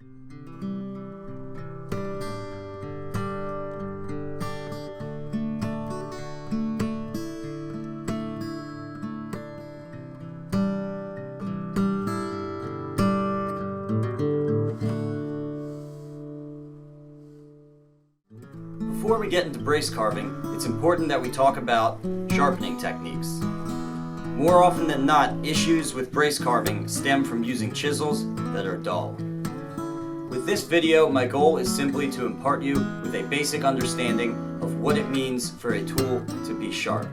Before we get into brace carving, it's important that we talk about sharpening techniques. More often than not, issues with brace carving stem from using chisels that are dull. With this video, my goal is simply to impart you with a basic understanding of what it means for a tool to be sharp.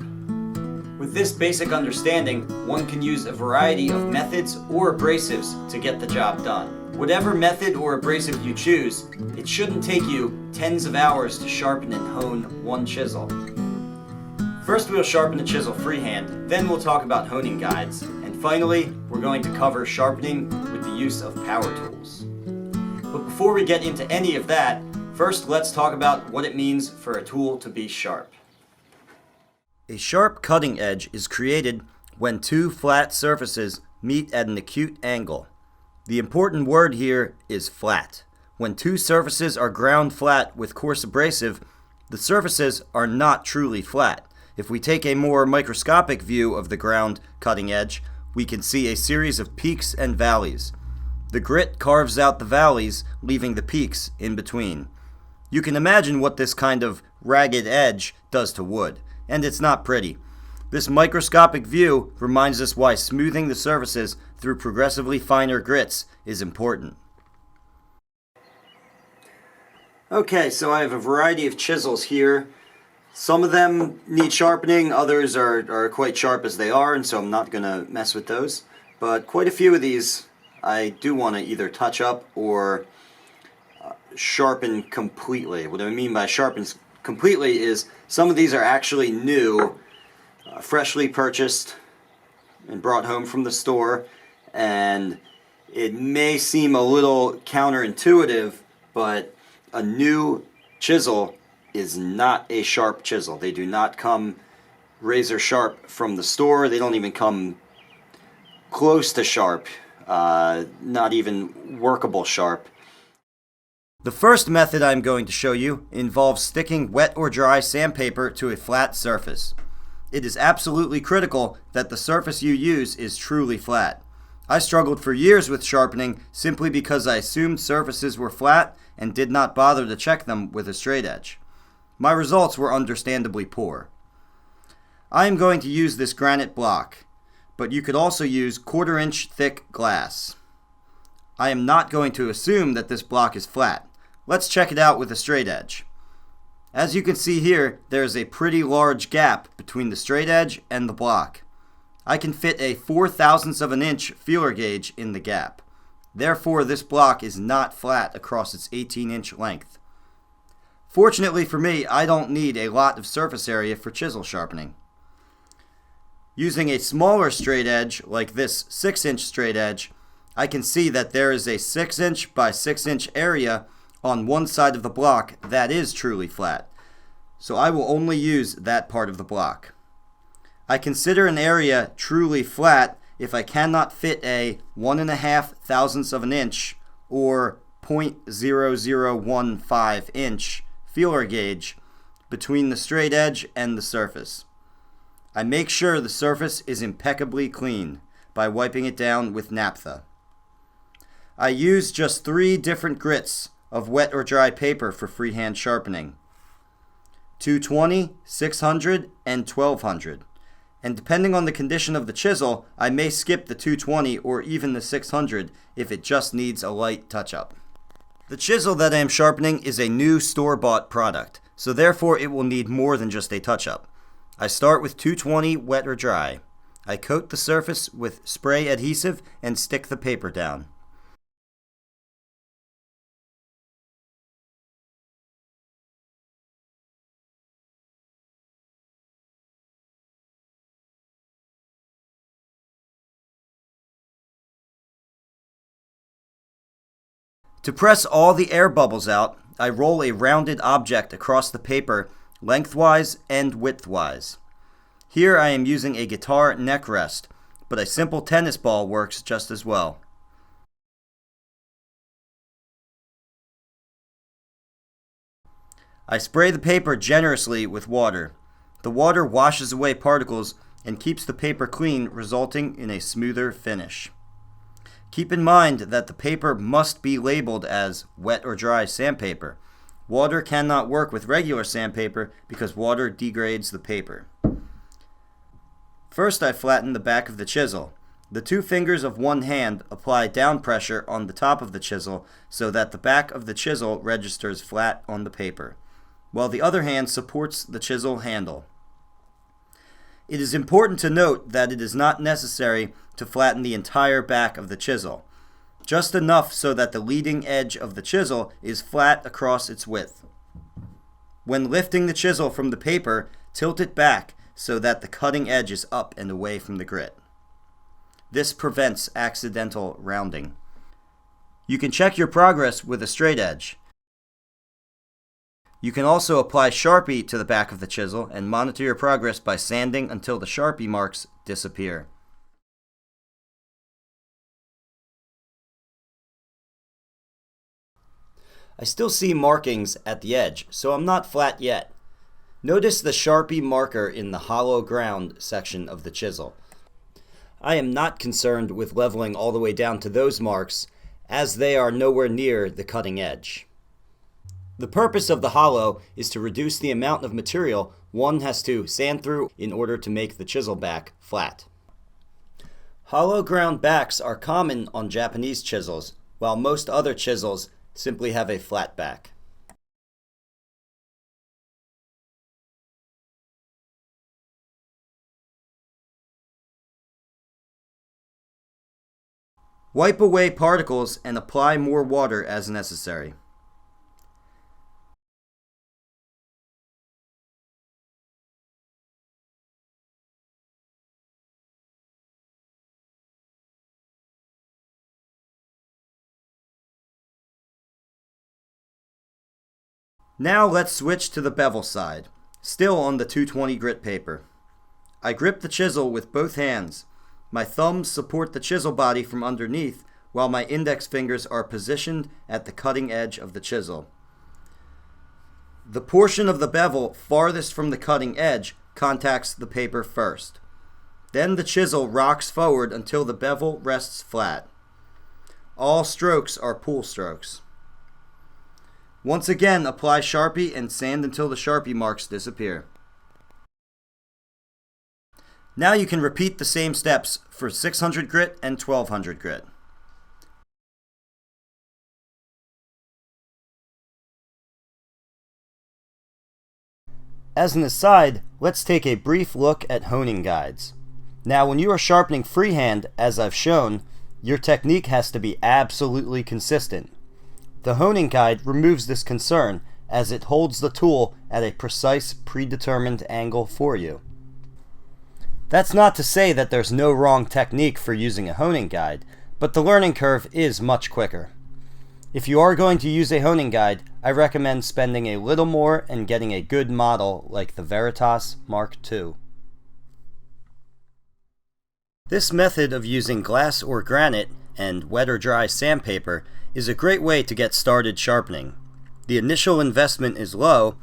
With this basic understanding, one can use a variety of methods or abrasives to get the job done. Whatever method or abrasive you choose, it shouldn't take you tens of hours to sharpen and hone one chisel. First we'll sharpen the chisel freehand, then we'll talk about honing guides, and finally we're going to cover sharpening with the use of power tools. But before we get into any of that, first let's talk about what it means for a tool to be sharp. A sharp cutting edge is created when two flat surfaces meet at an acute angle. The important word here is flat. When two surfaces are ground flat with coarse abrasive, the surfaces are not truly flat. If we take a more microscopic view of the ground cutting edge, we can see a series of peaks and valleys. The grit carves out the valleys, leaving the peaks in between. You can imagine what this kind of ragged edge does to wood, and it's not pretty. This microscopic view reminds us why smoothing the surfaces through progressively finer grits is important. Okay, so I have a variety of chisels here. Some of them need sharpening, others are quite sharp as they are, and so I'm not going to mess with those. But quite a few of these I do want to either touch up or sharpen completely. What I mean by sharpen completely is some of these are actually new, freshly purchased and brought home from the store, and it may seem a little counterintuitive, but a new chisel is not a sharp chisel. They do not come razor sharp from the store. They don't even come close to sharp, not even workable sharp. The first method I'm going to show you involves sticking wet or dry sandpaper to a flat surface. It is absolutely critical that the surface you use is truly flat. I struggled for years with sharpening simply because I assumed surfaces were flat and did not bother to check them with a straight edge. My results were understandably poor. I am going to use this granite block, but you could also use 1/4 inch thick glass. I am not going to assume that this block is flat. Let's check it out with a straight edge. As you can see here, there is a pretty large gap between the straight edge and the block. I can fit a 4/1000 of an inch feeler gauge in the gap. Therefore, this block is not flat across its 18-inch length. Fortunately for me, I don't need a lot of surface area for chisel sharpening. Using a smaller straight edge, like this 6-inch straight edge, I can see that there is a 6-inch by 6-inch area on one side of the block that is truly flat. So I will only use that part of the block. I consider an area truly flat if I cannot fit a 1.5 of an inch or 0.0015 inch feeler gauge between the straight edge and the surface. I make sure the surface is impeccably clean by wiping it down with naphtha. I use just 3 different grits of wet or dry paper for freehand sharpening: 220, 600, and 1200. And depending on the condition of the chisel, I may skip the 220 or even the 600 if it just needs a light touch-up. The chisel that I am sharpening is a new store-bought product, so therefore it will need more than just a touch-up. I start with 220 wet or dry. I coat the surface with spray adhesive and stick the paper down. To press all the air bubbles out, I roll a rounded object across the paper lengthwise and widthwise. Here I am using a guitar neck rest, but a simple tennis ball works just as well. I spray the paper generously with water. The water washes away particles and keeps the paper clean, resulting in a smoother finish. Keep in mind that the paper must be labeled as wet or dry sandpaper. Water cannot work with regular sandpaper because water degrades the paper. First, I flatten the back of the chisel. The two fingers of one hand apply down pressure on the top of the chisel so that the back of the chisel registers flat on the paper, while the other hand supports the chisel handle. It is important to note that it is not necessary to flatten the entire back of the chisel, just enough so that the leading edge of the chisel is flat across its width. When lifting the chisel from the paper, tilt it back so that the cutting edge is up and away from the grit. This prevents accidental rounding. You can check your progress with a straight edge. You can also apply Sharpie to the back of the chisel and monitor your progress by sanding until the Sharpie marks disappear. I still see markings at the edge, so I'm not flat yet. Notice the Sharpie marker in the hollow ground section of the chisel. I am not concerned with leveling all the way down to those marks, as they are nowhere near the cutting edge. The purpose of the hollow is to reduce the amount of material one has to sand through in order to make the chisel back flat. Hollow ground backs are common on Japanese chisels, while most other chisels simply have a flat back. Wipe away particles and apply more water as necessary. Now let's switch to the bevel side, still on the 220 grit paper. I grip the chisel with both hands. My thumbs support the chisel body from underneath, while my index fingers are positioned at the cutting edge of the chisel. The portion of the bevel farthest from the cutting edge contacts the paper first. Then the chisel rocks forward until the bevel rests flat. All strokes are pull strokes. Once again, apply Sharpie and sand until the Sharpie marks disappear. Now you can repeat the same steps for 600 grit and 1200 grit. As an aside, let's take a brief look at honing guides. Now, when you are sharpening freehand, as I've shown, your technique has to be absolutely consistent. The honing guide removes this concern as it holds the tool at a precise, predetermined angle for you. That's not to say that there's no wrong technique for using a honing guide, but the learning curve is much quicker. If you are going to use a honing guide, I recommend spending a little more and getting a good model like the Veritas Mark II. This method of using glass or granite and wet or dry sandpaper is a great way to get started sharpening. The initial investment is low,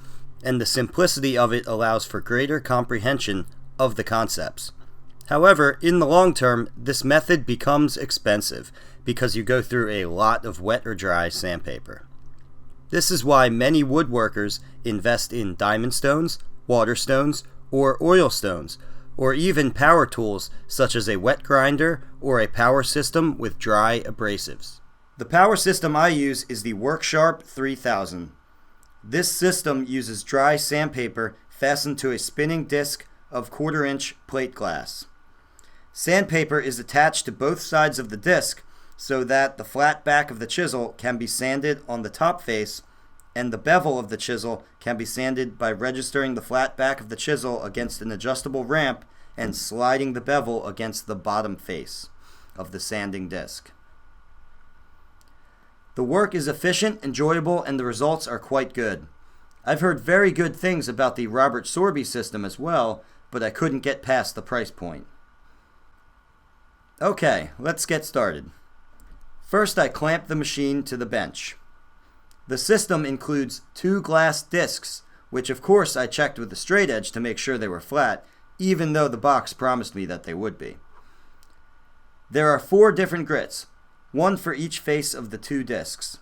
and the simplicity of it allows for greater comprehension of the concepts. However, in the long term, this method becomes expensive because you go through a lot of wet or dry sandpaper. This is why many woodworkers invest in diamond stones, water stones, or oil stones, or even power tools such as a wet grinder or a power system with dry abrasives. The power system I use is the Worksharp 3000. This system uses dry sandpaper fastened to a spinning disc of 1/4-inch plate glass. Sandpaper is attached to both sides of the disc so that the flat back of the chisel can be sanded on the top face, and the bevel of the chisel can be sanded by registering the flat back of the chisel against an adjustable ramp and sliding the bevel against the bottom face of the sanding disc. The work is efficient, enjoyable, and the results are quite good. I've heard very good things about the Robert Sorby system as well, but I couldn't get past the price point. Okay, let's get started. First, I clamp the machine to the bench. The system includes 2 glass discs, which of course I checked with the straight edge to make sure they were flat, even though the box promised me that they would be. There are 4 different grits, one for each face of the 2 discs.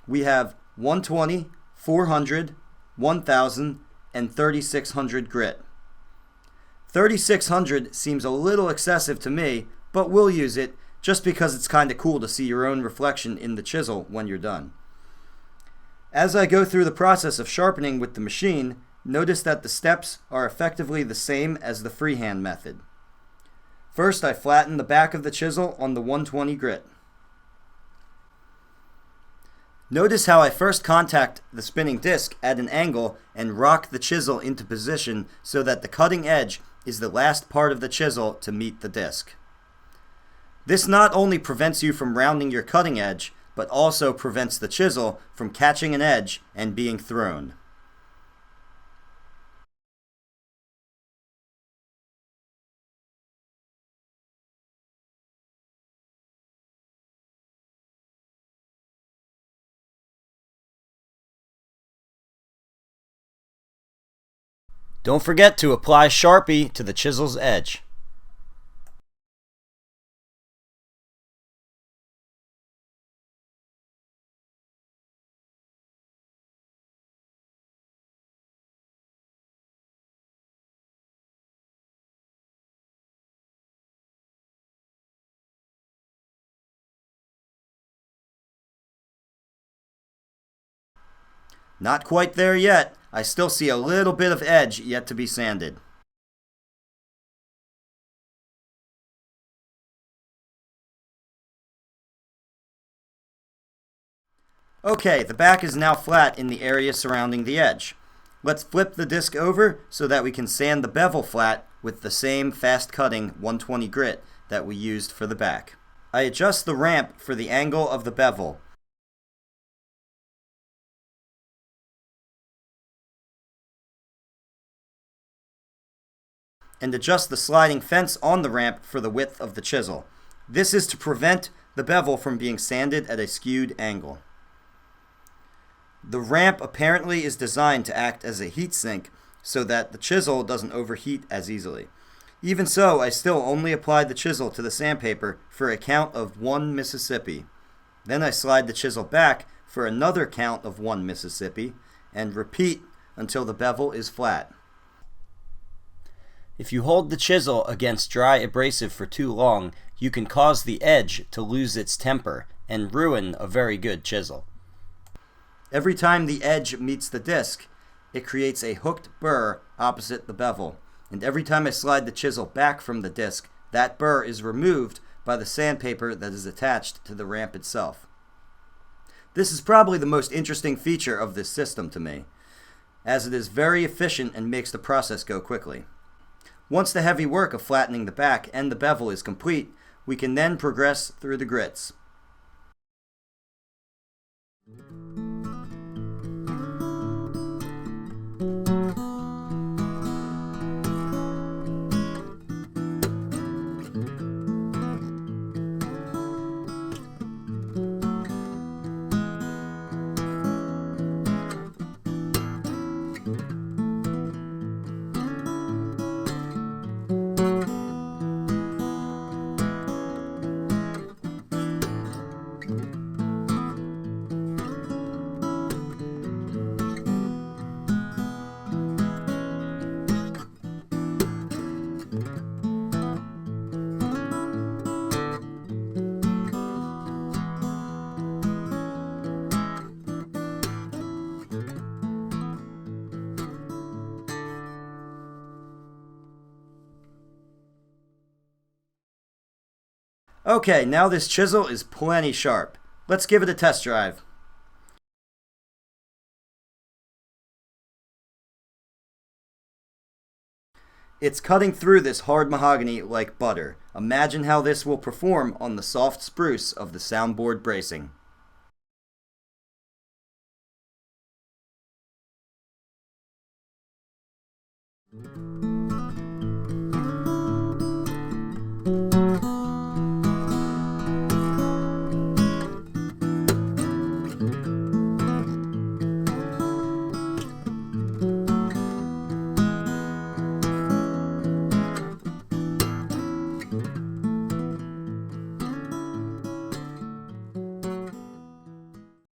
We have 120, 400, 1000, and 3600 grit. 3600 seems a little excessive to me, but we'll use it just because it's kind of cool to see your own reflection in the chisel when you're done. As I go through the process of sharpening with the machine, notice that the steps are effectively the same as the freehand method. First, I flatten the back of the chisel on the 120 grit. Notice how I first contact the spinning disc at an angle and rock the chisel into position so that the cutting edge is the last part of the chisel to meet the disc. This not only prevents you from rounding your cutting edge, but also prevents the chisel from catching an edge and being thrown. Don't forget to apply Sharpie to the chisel's edge. Not quite there yet. I still see a little bit of edge yet to be sanded. Okay, the back is now flat in the area surrounding the edge. Let's flip the disc over so that we can sand the bevel flat with the same fast-cutting 120 grit that we used for the back. I adjust the ramp for the angle of the bevel. And adjust the sliding fence on the ramp for the width of the chisel. This is to prevent the bevel from being sanded at a skewed angle. The ramp apparently is designed to act as a heat sink so that the chisel doesn't overheat as easily. Even so, I still only applied the chisel to the sandpaper for a count of 1 Mississippi. Then I slide the chisel back for another count of 1 Mississippi and repeat until the bevel is flat. If you hold the chisel against dry abrasive for too long, you can cause the edge to lose its temper and ruin a very good chisel. Every time the edge meets the disc, it creates a hooked burr opposite the bevel, and every time I slide the chisel back from the disc, that burr is removed by the sandpaper that is attached to the ramp itself. This is probably the most interesting feature of this system to me, as it is very efficient and makes the process go quickly. Once the heavy work of flattening the back and the bevel is complete, we can then progress through the grits. Okay, now this chisel is plenty sharp. Let's give it a test drive. It's cutting through this hard mahogany like butter. Imagine how this will perform on the soft spruce of the soundboard bracing.